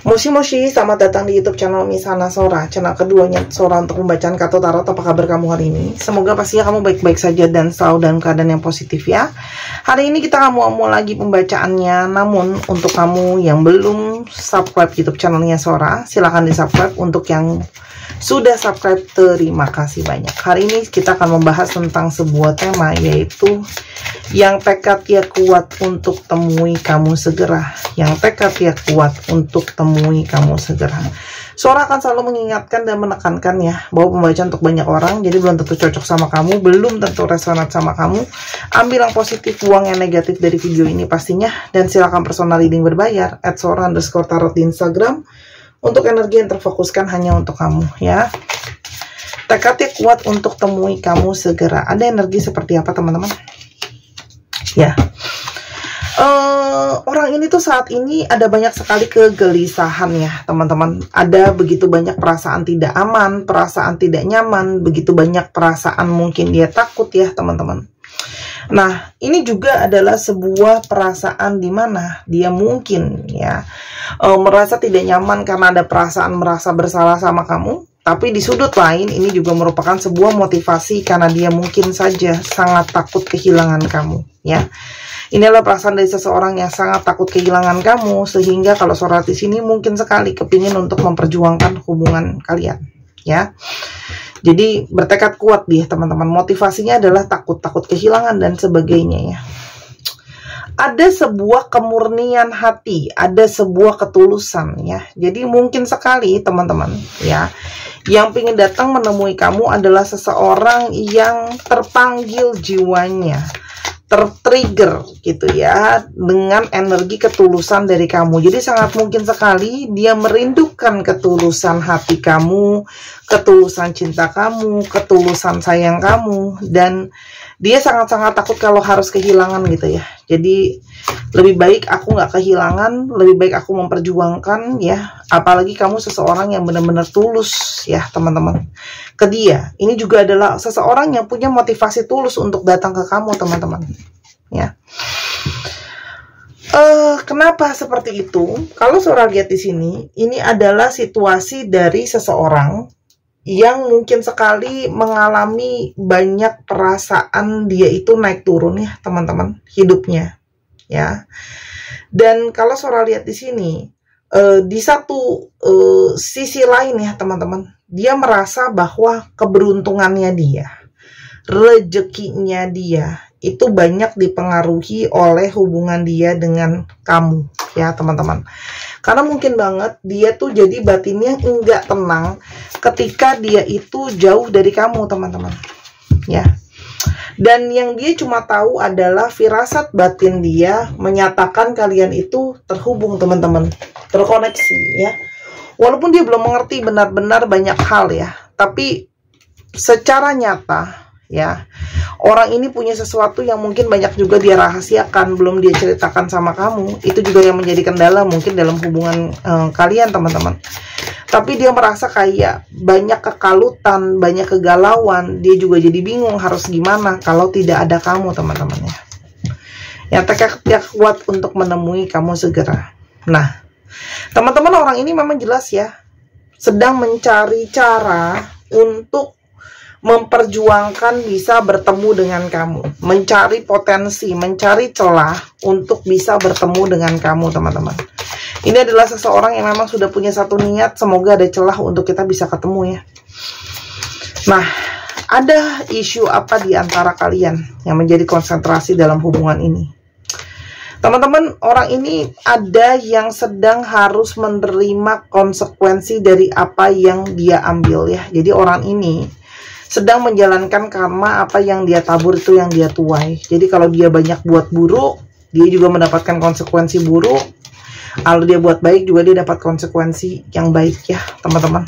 Moshi Moshi, selamat datang di YouTube channel Misana Sora, channel keduanya Sora untuk pembacaan kartu tarot. Apa kabar kamu hari ini? Semoga pastinya kamu baik-baik saja dan selalu dalam keadaan yang positif ya. Hari ini kita mau lagi pembacaannya, namun untuk kamu yang belum subscribe YouTube channelnya Sora, silahkan di subscribe. Untuk yang sudah subscribe, terima kasih banyak. Hari ini kita akan membahas tentang sebuah tema, yaitu yang tekadnya kuat untuk temui kamu segera. Yang tekadnya kuat untuk temui kamu segera. Sora akan selalu mengingatkan dan menekankan ya, bahwa pembacaan untuk banyak orang, jadi belum tentu cocok sama kamu, belum tentu resonat sama kamu. Ambil yang positif, buang yang negatif dari video ini pastinya. Dan silakan personal reading berbayar @sora_tarot di Instagram, untuk energi yang terfokuskan hanya untuk kamu ya. Tekadnya kuat untuk temui kamu segera. Ada energi seperti apa teman-teman? Ya, orang ini tuh saat ini ada banyak sekali kegelisahan ya teman-teman. Ada begitu banyak perasaan tidak aman, perasaan tidak nyaman, begitu banyak perasaan mungkin dia takut ya teman-teman. Nah, ini juga adalah sebuah perasaan di mana dia mungkin ya merasa tidak nyaman karena ada perasaan merasa bersalah sama kamu. Tapi di sudut lain ini juga merupakan sebuah motivasi karena dia mungkin saja sangat takut kehilangan kamu ya. Ini adalah perasaan dari seseorang yang sangat takut kehilangan kamu, sehingga kalau Sora di sini mungkin sekali kepingin untuk memperjuangkan hubungan kalian ya. Jadi bertekad kuat dia teman-teman. Motivasinya adalah takut kehilangan dan sebagainya ya. Ada sebuah kemurnian hati, ada sebuah ketulusan ya. Jadi mungkin sekali teman-teman ya, yang ingin datang menemui kamu adalah seseorang yang terpanggil jiwanya, tertrigger gitu ya, dengan energi ketulusan dari kamu. Jadi sangat mungkin sekali dia merindukan ketulusan hati kamu, ketulusan cinta kamu, ketulusan sayang kamu, dan dia sangat-sangat takut kalau harus kehilangan gitu ya. Jadi lebih baik aku nggak kehilangan, lebih baik aku memperjuangkan ya. Apalagi kamu seseorang yang benar-benar tulus ya teman-teman ke dia. Ini juga adalah seseorang yang punya motivasi tulus untuk datang ke kamu teman-teman ya. Kenapa seperti itu? Kalau Sora lihat di sini, ini adalah situasi dari seseorang yang mungkin sekali mengalami banyak perasaan, dia itu naik turun ya teman-teman hidupnya ya. Dan kalau Sora lihat di sini, di satu sisi lain ya teman-teman, dia merasa bahwa keberuntungannya dia, rezekinya dia itu banyak dipengaruhi oleh hubungan dia dengan kamu ya teman-teman. Karena mungkin banget dia tuh jadi batinnya enggak tenang ketika dia itu jauh dari kamu teman-teman ya. Dan yang dia cuma tahu adalah firasat batin dia menyatakan kalian itu terhubung teman-teman, terkoneksi ya. Walaupun dia belum mengerti benar-benar banyak hal ya, tapi secara nyata ya, orang ini punya sesuatu yang mungkin banyak juga dia rahasiakan, belum dia ceritakan sama kamu. Itu juga yang menjadi kendala mungkin dalam hubungan kalian teman-teman. Tapi dia merasa kayak banyak kekalutan, banyak kegalauan. Dia juga jadi bingung harus gimana kalau tidak ada kamu teman-teman ya. Yang tekadnya kuat untuk menemui kamu segera. Nah teman-teman, orang ini memang jelas ya sedang mencari cara untuk memperjuangkan bisa bertemu dengan kamu, mencari potensi, mencari celah untuk bisa bertemu dengan kamu teman-teman. Ini adalah seseorang yang memang sudah punya satu niat, semoga ada celah untuk kita bisa ketemu ya. Nah, ada isu apa di antara kalian yang menjadi konsentrasi dalam hubungan ini? Teman-teman, orang ini ada yang sedang harus menerima konsekuensi dari apa yang dia ambil ya. Jadi orang ini sedang menjalankan karma, apa yang dia tabur itu yang dia tuai. Jadi kalau dia banyak buat buruk, dia juga mendapatkan konsekuensi buruk. Kalau dia buat baik juga dia dapat konsekuensi yang baik ya teman-teman.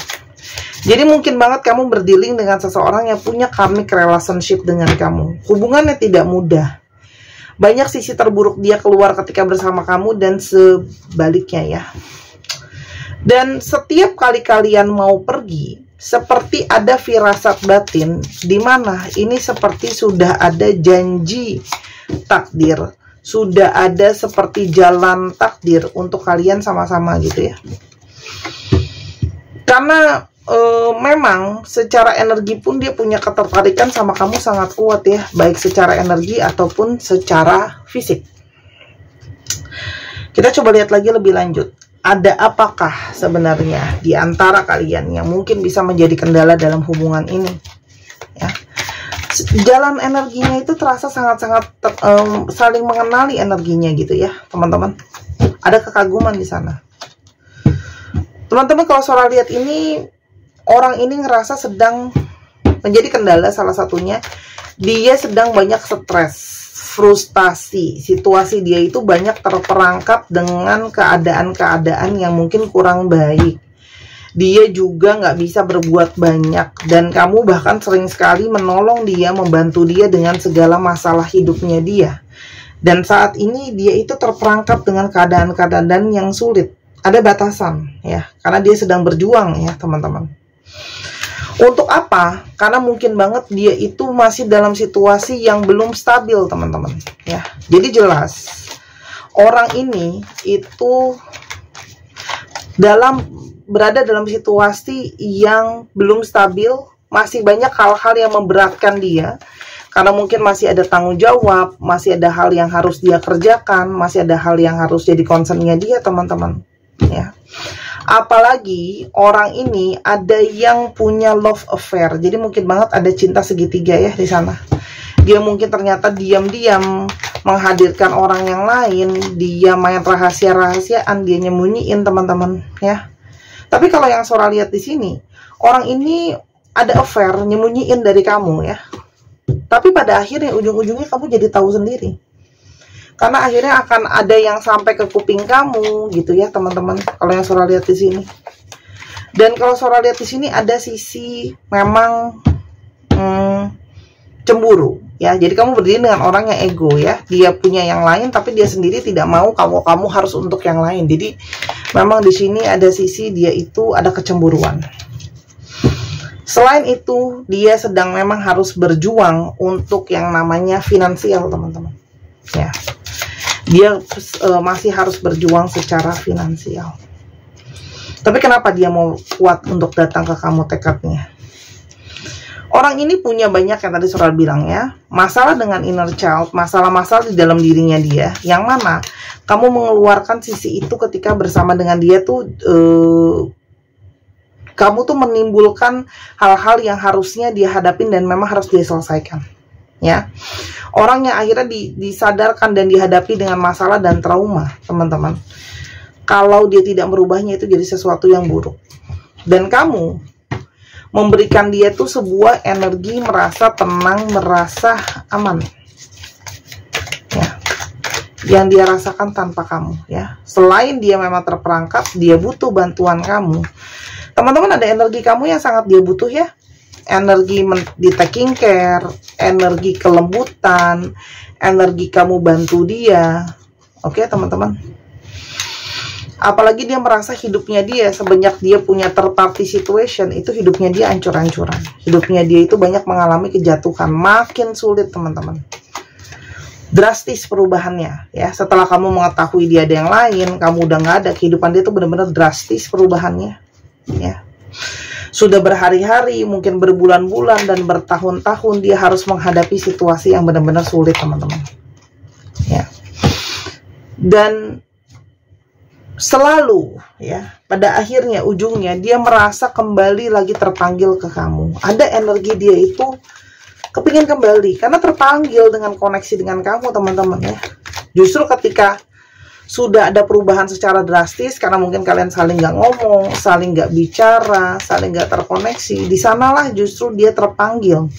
Jadi mungkin banget kamu berdealing dengan seseorang yang punya karmic relationship dengan kamu. Hubungannya tidak mudah. Banyak sisi terburuk dia keluar ketika bersama kamu dan sebaliknya ya. Dan setiap kali kalian mau pergi, seperti ada firasat batin di mana ini seperti sudah ada janji takdir, sudah ada seperti jalan takdir untuk kalian sama-sama gitu ya. Karena memang secara energi pun dia punya ketertarikan sama kamu sangat kuat ya, baik secara energi ataupun secara fisik. Kita coba lihat lagi lebih lanjut. Ada apakah sebenarnya di antara kalian yang mungkin bisa menjadi kendala dalam hubungan ini? Ya. Jalan energinya itu terasa sangat-sangat saling mengenali energinya gitu ya, teman-teman. Ada kekaguman di sana. Teman-teman, kalau Sora lihat ini, orang ini ngerasa sedang menjadi kendala, salah satunya dia sedang banyak stres, frustasi. Situasi dia itu banyak terperangkap dengan keadaan-keadaan yang mungkin kurang baik. Dia juga nggak bisa berbuat banyak, dan kamu bahkan sering sekali menolong dia, membantu dia dengan segala masalah hidupnya dia. Dan saat ini dia itu terperangkap dengan keadaan-keadaan yang sulit. Ada batasan ya, karena dia sedang berjuang ya teman-teman. Untuk apa? Karena mungkin banget dia itu masih dalam situasi yang belum stabil teman-teman ya. Jadi jelas orang ini itu berada dalam situasi yang belum stabil, masih banyak hal-hal yang memberatkan dia. Karena mungkin masih ada tanggung jawab, masih ada hal yang harus dia kerjakan, masih ada hal yang harus jadi concernnya dia teman-teman ya. Apalagi orang ini ada yang punya love affair, jadi mungkin banget ada cinta segitiga ya di sana. Dia mungkin ternyata diam-diam menghadirkan orang yang lain, dia main rahasia-rahasiaan, dia nyembunyiin teman-teman ya. Tapi kalau yang Sora lihat di sini, orang ini ada affair, nyembunyiin dari kamu ya. Tapi pada akhirnya ujung-ujungnya kamu jadi tahu sendiri. Karena akhirnya akan ada yang sampai ke kuping kamu gitu ya teman-teman. Kalau yang Sora lihat di sini. Dan kalau Sora lihat di sini ada sisi memang cemburu ya. Jadi kamu berdiri dengan orang yang ego ya. Dia punya yang lain tapi dia sendiri tidak mau kamu harus untuk yang lain. Jadi memang di sini ada sisi dia itu ada kecemburuan. Selain itu, dia sedang memang harus berjuang untuk yang namanya finansial, teman-teman. Ya, dia masih harus berjuang secara finansial. Tapi kenapa dia mau kuat untuk datang ke kamu tekadnya? Orang ini punya banyak yang tadi Sora bilang ya, masalah dengan inner child, masalah-masalah di dalam dirinya dia, yang mana kamu mengeluarkan sisi itu ketika bersama dengan dia tuh, kamu tuh menimbulkan hal-hal yang harusnya dia hadapin dan memang harus dia selesaikan. Ya, orang yang akhirnya disadarkan dan dihadapi dengan masalah dan trauma, teman-teman. Kalau dia tidak merubahnya itu jadi sesuatu yang buruk. Dan kamu memberikan dia tuh sebuah energi merasa tenang, merasa aman. Ya, yang dia rasakan tanpa kamu. Ya, selain dia memang terperangkap, dia butuh bantuan kamu. Teman-teman, ada energi kamu yang sangat dia butuh ya. Energi di taking care, energi kelembutan, energi kamu bantu dia. Oke, teman-teman. Apalagi dia merasa hidupnya dia sebanyak dia punya third party situation, itu hidupnya dia ancur-ancuran. Hidupnya dia itu banyak mengalami kejatuhan, makin sulit, teman-teman. Drastis perubahannya ya. Setelah kamu mengetahui dia ada yang lain, kamu udah nggak ada, kehidupan dia itu benar-benar drastis perubahannya. Ya, sudah berhari-hari, mungkin berbulan-bulan dan bertahun-tahun dia harus menghadapi situasi yang benar-benar sulit, teman-teman. Ya, dan selalu ya, pada akhirnya ujungnya dia merasa kembali lagi terpanggil ke kamu. Ada energi dia itu kepingin kembali karena terpanggil dengan koneksi dengan kamu, teman-teman ya. Justru ketika sudah ada perubahan secara drastis karena mungkin kalian saling nggak ngomong, saling nggak bicara, saling nggak terkoneksi, di sanalah justru dia terpanggil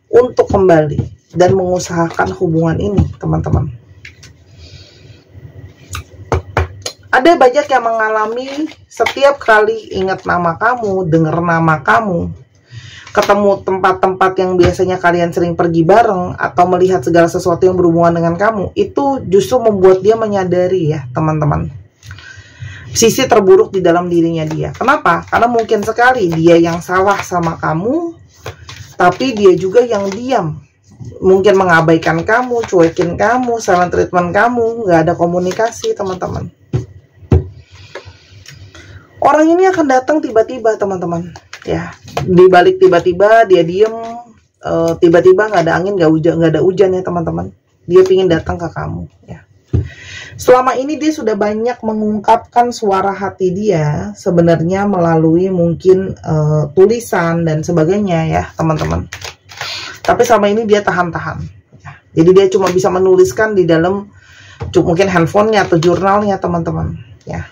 untuk kembali dan mengusahakan hubungan ini, teman-teman. Ada banyak yang mengalami setiap kali ingat nama kamu, dengar nama kamu, ketemu tempat-tempat yang biasanya kalian sering pergi bareng, atau melihat segala sesuatu yang berhubungan dengan kamu, itu justru membuat dia menyadari ya, teman-teman, sisi terburuk di dalam dirinya dia. Kenapa? Karena mungkin sekali dia yang salah sama kamu, tapi dia juga yang diam. Mungkin mengabaikan kamu, cuekin kamu, silent treatment kamu, nggak ada komunikasi, teman-teman. Orang ini akan datang tiba-tiba teman-teman ya, dibalik tiba-tiba dia diem, tiba-tiba nggak ada angin nggak ada hujan ya teman-teman, dia pingin datang ke kamu ya. Selama ini dia sudah banyak mengungkapkan suara hati dia sebenarnya melalui mungkin tulisan dan sebagainya ya teman-teman, tapi selama ini dia tahan-tahan ya. Jadi dia cuma bisa menuliskan di dalam mungkin handphonenya atau jurnalnya teman-teman ya.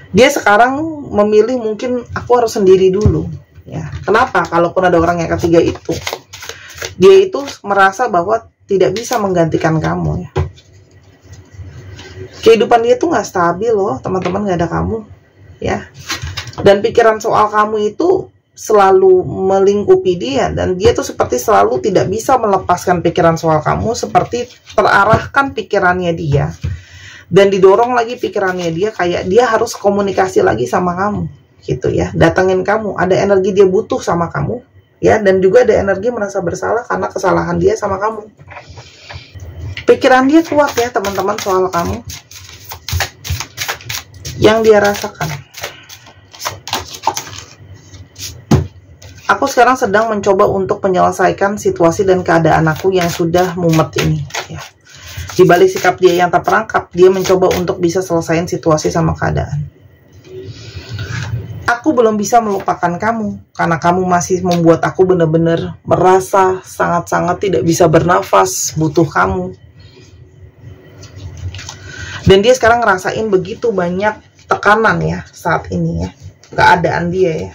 Dia sekarang memilih mungkin aku harus sendiri dulu ya. Kenapa? Kalaupun ada orang yang ketiga itu, dia itu merasa bahwa tidak bisa menggantikan kamu ya. Kehidupan dia tuh nggak stabil loh teman-teman, nggak ada kamu ya. Dan pikiran soal kamu itu selalu melingkupi dia, dan dia tuh seperti selalu tidak bisa melepaskan pikiran soal kamu, seperti terarahkan pikirannya dia dan didorong lagi pikirannya dia, kayak dia harus komunikasi lagi sama kamu gitu ya, datengin kamu, ada energi dia butuh sama kamu ya, dan juga ada energi merasa bersalah karena kesalahan dia sama kamu. Pikiran dia kuat ya teman-teman soal kamu, yang dia rasakan. Aku sekarang sedang mencoba untuk menyelesaikan situasi dan keadaan aku yang sudah mumet ini ya. Di balik sikap dia yang tak perangkap, dia mencoba untuk bisa selesaiin situasi sama keadaan. Aku belum bisa melupakan kamu, karena kamu masih membuat aku benar-benar merasa sangat-sangat tidak bisa bernafas, butuh kamu. Dan dia sekarang ngerasain begitu banyak tekanan ya saat ini ya, keadaan dia ya.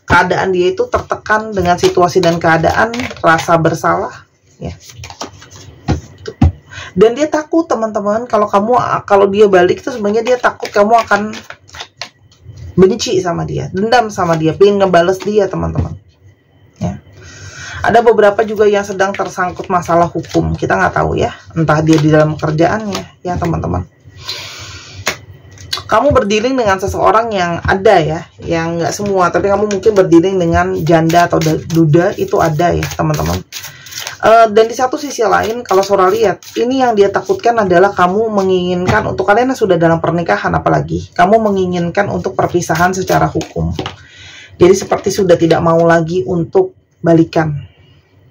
Keadaan dia itu tertekan dengan situasi dan keadaan, rasa bersalah ya. Dan dia takut teman-teman, kalau dia balik itu sebenarnya dia takut kamu akan benci sama dia, dendam sama dia, pengen ngebales dia teman-teman ya. Ada beberapa juga yang sedang tersangkut masalah hukum, kita nggak tahu ya, entah dia di dalam kerjaannya ya teman-teman. Kamu berdealing dengan seseorang yang ada ya, yang nggak semua, tapi kamu mungkin berdealing dengan janda atau duda, itu ada ya teman-teman. Dan di satu sisi lain, kalau Sora lihat, ini yang dia takutkan adalah kamu menginginkan, untuk kalian yang sudah dalam pernikahan apalagi, kamu menginginkan untuk perpisahan secara hukum. Jadi seperti sudah tidak mau lagi untuk balikan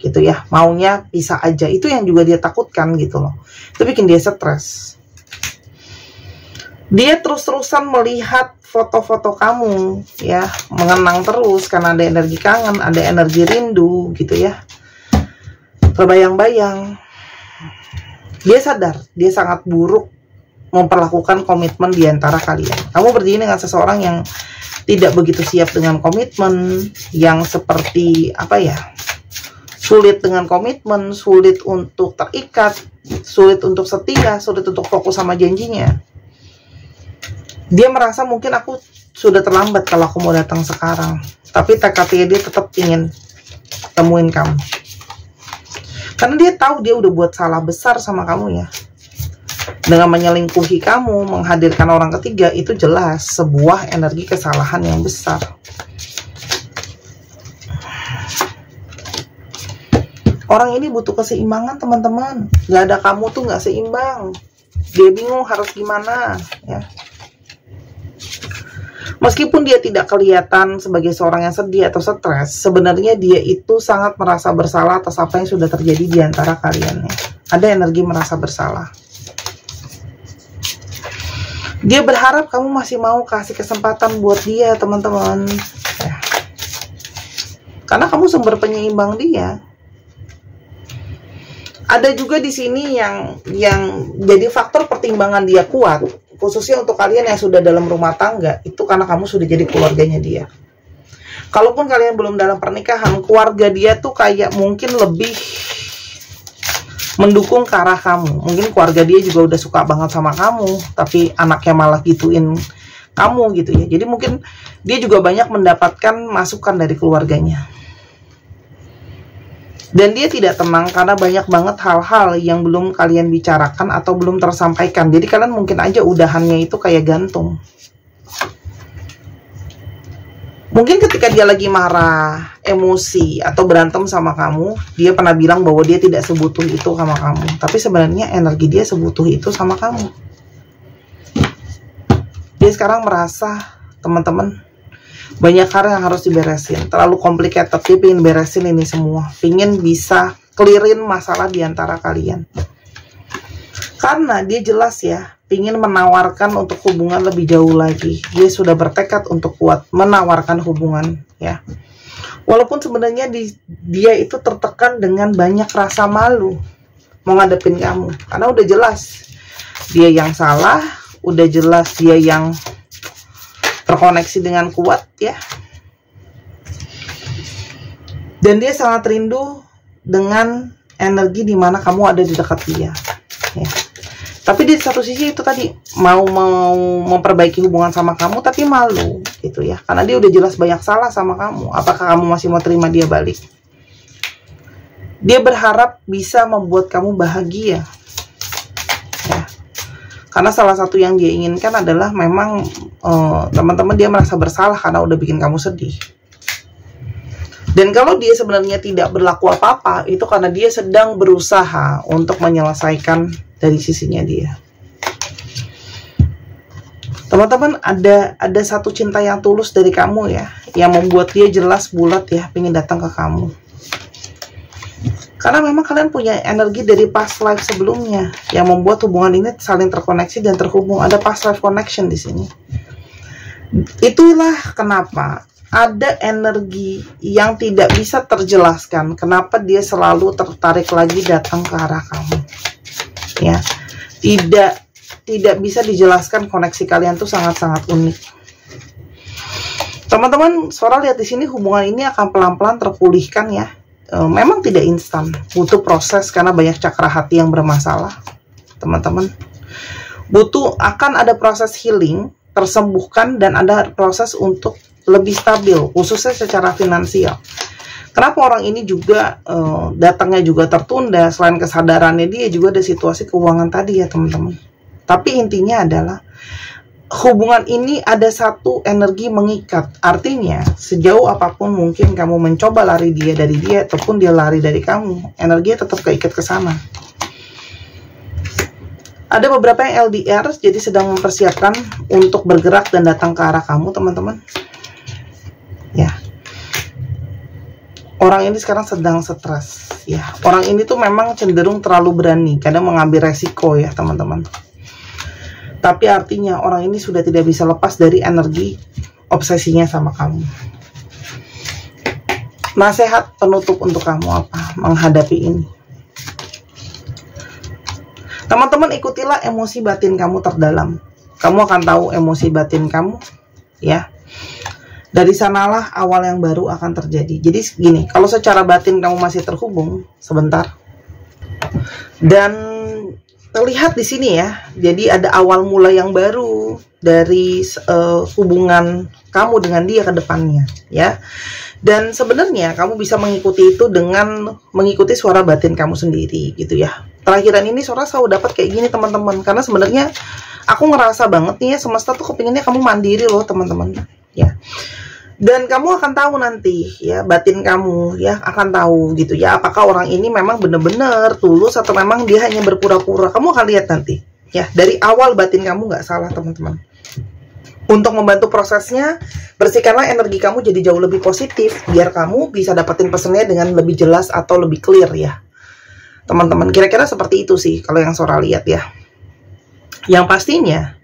gitu ya, maunya pisah aja. Itu yang juga dia takutkan gitu loh. Itu bikin dia stres. Dia terus-terusan melihat foto-foto kamu ya, mengenang terus karena ada energi kangen, ada energi rindu gitu ya, terbayang-bayang. Dia sadar dia sangat buruk memperlakukan komitmen di antara kalian. Kamu berdiri dengan seseorang yang tidak begitu siap dengan komitmen, yang seperti apa ya, sulit dengan komitmen, sulit untuk terikat, sulit untuk setia, sulit untuk fokus sama janjinya. Dia merasa mungkin aku sudah terlambat kalau aku mau datang sekarang, tapi tekadnya dia tetap ingin temuin kamu. Karena dia tahu dia udah buat salah besar sama kamu ya. Dengan menyelingkuhi kamu, menghadirkan orang ketiga, itu jelas sebuah energi kesalahan yang besar. Orang ini butuh keseimbangan teman-teman. Gak ada kamu tuh gak seimbang. Dia bingung harus gimana ya. Meskipun dia tidak kelihatan sebagai seorang yang sedih atau stres, sebenarnya dia itu sangat merasa bersalah atas apa yang sudah terjadi di antara kalian ya. Ada energi merasa bersalah. Dia berharap kamu masih mau kasih kesempatan buat dia teman-teman ya. Karena kamu sumber penyeimbang dia. Ada juga di sini yang jadi faktor pertimbangan dia kuat, khususnya untuk kalian yang sudah dalam rumah tangga, itu karena kamu sudah jadi keluarganya dia. Kalaupun kalian belum dalam pernikahan, keluarga dia tuh kayak mungkin lebih mendukung ke arah kamu. Mungkin keluarga dia juga udah suka banget sama kamu, tapi anaknya malah gituin kamu gitu ya. Jadi mungkin dia juga banyak mendapatkan masukan dari keluarganya. Dan dia tidak tenang karena banyak banget hal-hal yang belum kalian bicarakan atau belum tersampaikan. Jadi kalian mungkin aja udahannya itu kayak gantung. Mungkin ketika dia lagi marah, emosi, atau berantem sama kamu, dia pernah bilang bahwa dia tidak sebutuh itu sama kamu. Tapi sebenarnya energi dia sebutuh itu sama kamu. Dia sekarang merasa teman-teman. Banyak hal yang harus diberesin, terlalu complicated. Dia pengen beresin ini semua, pengen bisa clearin masalah di antara kalian. Karena dia jelas ya, ingin menawarkan untuk hubungan lebih jauh lagi. Dia sudah bertekad untuk kuat menawarkan hubungan ya. Walaupun sebenarnya dia itu tertekan dengan banyak rasa malu mau ngadepin kamu. Karena udah jelas dia yang salah, udah jelas dia yang terkoneksi dengan kuat ya. Dan dia sangat rindu dengan energi dimana kamu ada di dekat dia ya. Tapi di satu sisi itu tadi mau memperbaiki hubungan sama kamu tapi malu gitu ya, karena dia udah jelas banyak salah sama kamu. Apakah kamu masih mau terima dia balik? Dia berharap bisa membuat kamu bahagia ya. Karena salah satu yang dia inginkan adalah memang teman-teman, dia merasa bersalah karena udah bikin kamu sedih. Dan kalau dia sebenarnya tidak berlaku apa-apa, itu karena dia sedang berusaha untuk menyelesaikan dari sisinya dia. Teman-teman, ada satu cinta yang tulus dari kamu ya, yang membuat dia jelas bulat ya, pengen datang ke kamu. Karena memang kalian punya energi dari past life sebelumnya, yang membuat hubungan ini saling terkoneksi dan terhubung. Ada past life connection di sini. Itulah kenapa ada energi yang tidak bisa terjelaskan, kenapa dia selalu tertarik lagi datang ke arah kamu. Ya, tidak bisa dijelaskan. Koneksi kalian tuh sangat-sangat unik. Teman-teman, Sora lihat di sini hubungan ini akan pelan-pelan terpulihkan ya. Memang tidak instan, butuh proses karena banyak cakra hati yang bermasalah. Teman-teman, akan ada proses healing, tersembuhkan, dan ada proses untuk lebih stabil, khususnya secara finansial. Kenapa orang ini juga datangnya juga tertunda? Selain kesadarannya, dia juga ada situasi keuangan tadi ya teman-teman. Tapi intinya adalah hubungan ini ada satu energi mengikat. Artinya sejauh apapun mungkin kamu mencoba lari dari dia ataupun dia lari dari kamu, energinya tetap keikat ke sana. Ada beberapa yang LDR, jadi sedang mempersiapkan untuk bergerak dan datang ke arah kamu teman-teman. Ya. Orang ini sekarang sedang stres ya. Orang ini tuh memang cenderung terlalu berani, kadang mengambil resiko ya teman-teman. Tapi artinya orang ini sudah tidak bisa lepas dari energi obsesinya sama kamu. Nasihat penutup untuk kamu apa menghadapi ini? Teman-teman, ikutilah emosi batin kamu terdalam. Kamu akan tahu emosi batin kamu ya. Dari sanalah awal yang baru akan terjadi. Jadi gini, kalau secara batin kamu masih terhubung sebentar, dan terlihat di sini ya, jadi ada awal mula yang baru dari hubungan kamu dengan dia ke depannya ya. Dan sebenarnya kamu bisa mengikuti itu dengan mengikuti suara batin kamu sendiri gitu ya. Terakhiran ini Sora selalu dapat kayak gini teman-teman, karena sebenarnya aku ngerasa banget nih ya, semesta tuh kepinginnya kamu mandiri loh teman-teman ya. Dan kamu akan tahu nanti ya, batin kamu ya akan tahu gitu ya, apakah orang ini memang benar-benar tulus atau memang dia hanya berpura-pura. Kamu akan lihat nanti ya, dari awal batin kamu nggak salah teman-teman. Untuk membantu prosesnya, bersihkanlah energi kamu jadi jauh lebih positif, biar kamu bisa dapetin pesannya dengan lebih jelas atau lebih clear ya teman-teman. Kira-kira seperti itu sih kalau yang Sora lihat ya. Yang pastinya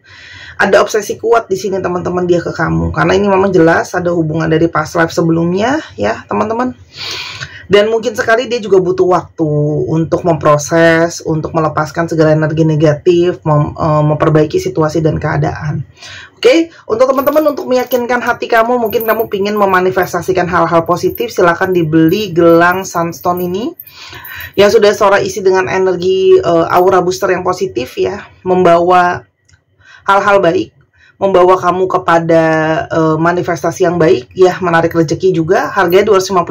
ada obsesi kuat di sini teman-teman dia ke kamu, karena ini memang jelas ada hubungan dari past life sebelumnya ya teman-teman. Dan mungkin sekali dia juga butuh waktu untuk memproses, untuk melepaskan segala energi negatif, memperbaiki situasi dan keadaan. Oke, untuk teman-teman, untuk meyakinkan hati kamu, mungkin kamu ingin memanifestasikan hal-hal positif, silakan dibeli gelang Sunstone ini yang sudah Sora isi dengan energi aura booster yang positif ya, membawa hal-hal baik, membawa kamu kepada manifestasi yang baik ya, menarik rezeki juga. Harganya 255.000,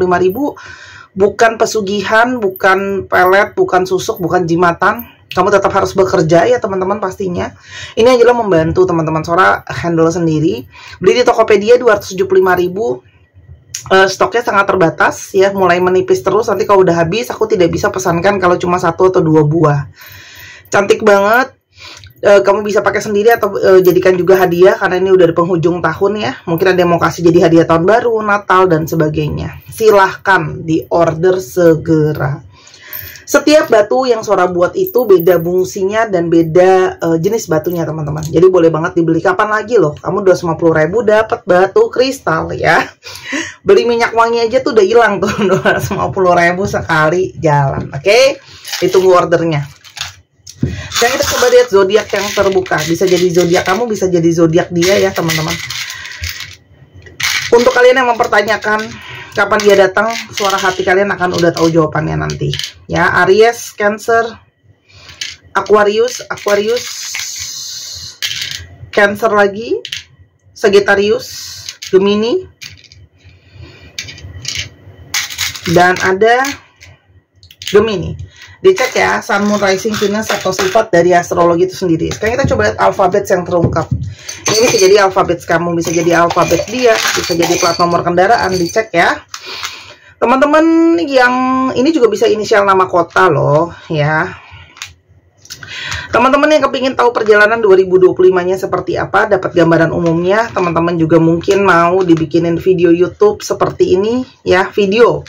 bukan pesugihan, bukan pelet, bukan susuk, bukan jimatan. Kamu tetap harus bekerja ya teman-teman pastinya. Ini adalah membantu teman-teman Sora handle sendiri. Beli di Tokopedia 275.000. Stoknya sangat terbatas ya, mulai menipis terus. Nanti kalau udah habis aku tidak bisa pesankan kalau cuma 1 atau 2 buah. Cantik banget. Kamu bisa pakai sendiri atau jadikan juga hadiah, karena ini udah di penghujung tahun ya. Mungkin ada yang mau kasih jadi hadiah tahun baru, Natal, dan sebagainya. Silahkan di order segera. Setiap batu yang Sora buat itu beda fungsinya dan beda jenis batunya teman-teman. Jadi boleh banget dibeli kapan lagi loh. Kamu 250.000 dapat batu kristal ya. Beli minyak wangi aja tuh udah hilang tuh 250.000 sekali jalan. Oke, ditunggu ordernya. Dan kita coba lihat zodiak yang terbuka. Bisa jadi zodiak kamu, bisa jadi zodiak dia ya teman-teman. Untuk kalian yang mempertanyakan kapan dia datang, suara hati kalian akan udah tahu jawabannya nanti. Ya, Aries, Cancer, Aquarius, Cancer lagi, Sagittarius, Gemini, dan ada Gemini. Dicek ya, Sun, Moon, Rising, Venus atau sifat dari astrologi itu sendiri. Sekarang kita coba lihat alfabet yang terungkap. Ini bisa jadi alfabet kamu, bisa jadi alfabet dia, bisa jadi plat nomor kendaraan. Dicek ya. Teman-teman yang ini juga bisa inisial nama kota loh ya. Teman-teman yang kepingin tahu perjalanan 2025-nya seperti apa, dapat gambaran umumnya, teman-teman juga mungkin mau dibikinin video YouTube seperti ini ya, video.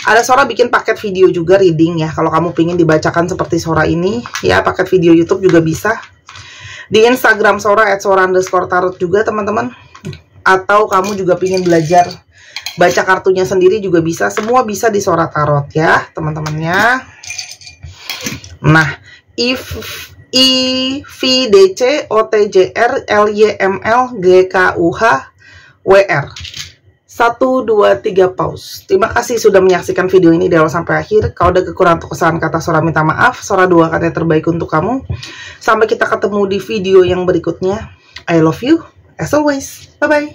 Ada Sora bikin paket video juga reading ya, kalau kamu pingin dibacakan seperti Sora ini ya, paket video YouTube juga bisa. Di Instagram Sora @sora_tarot juga teman-teman. Atau kamu juga pingin belajar baca kartunya sendiri juga bisa, semua bisa di Sora Tarot ya teman-temannya. Nah, IVDC OTJR LYML GKUH WR 1, 2, 3 pause. Terima kasih sudah menyaksikan video ini dari awal sampai akhir. Kalau ada kekurangan atau kesalahan kata, Sora minta maaf. Sora doakan yang terbaik untuk kamu. Sampai kita ketemu di video yang berikutnya. I love you as always. Bye bye.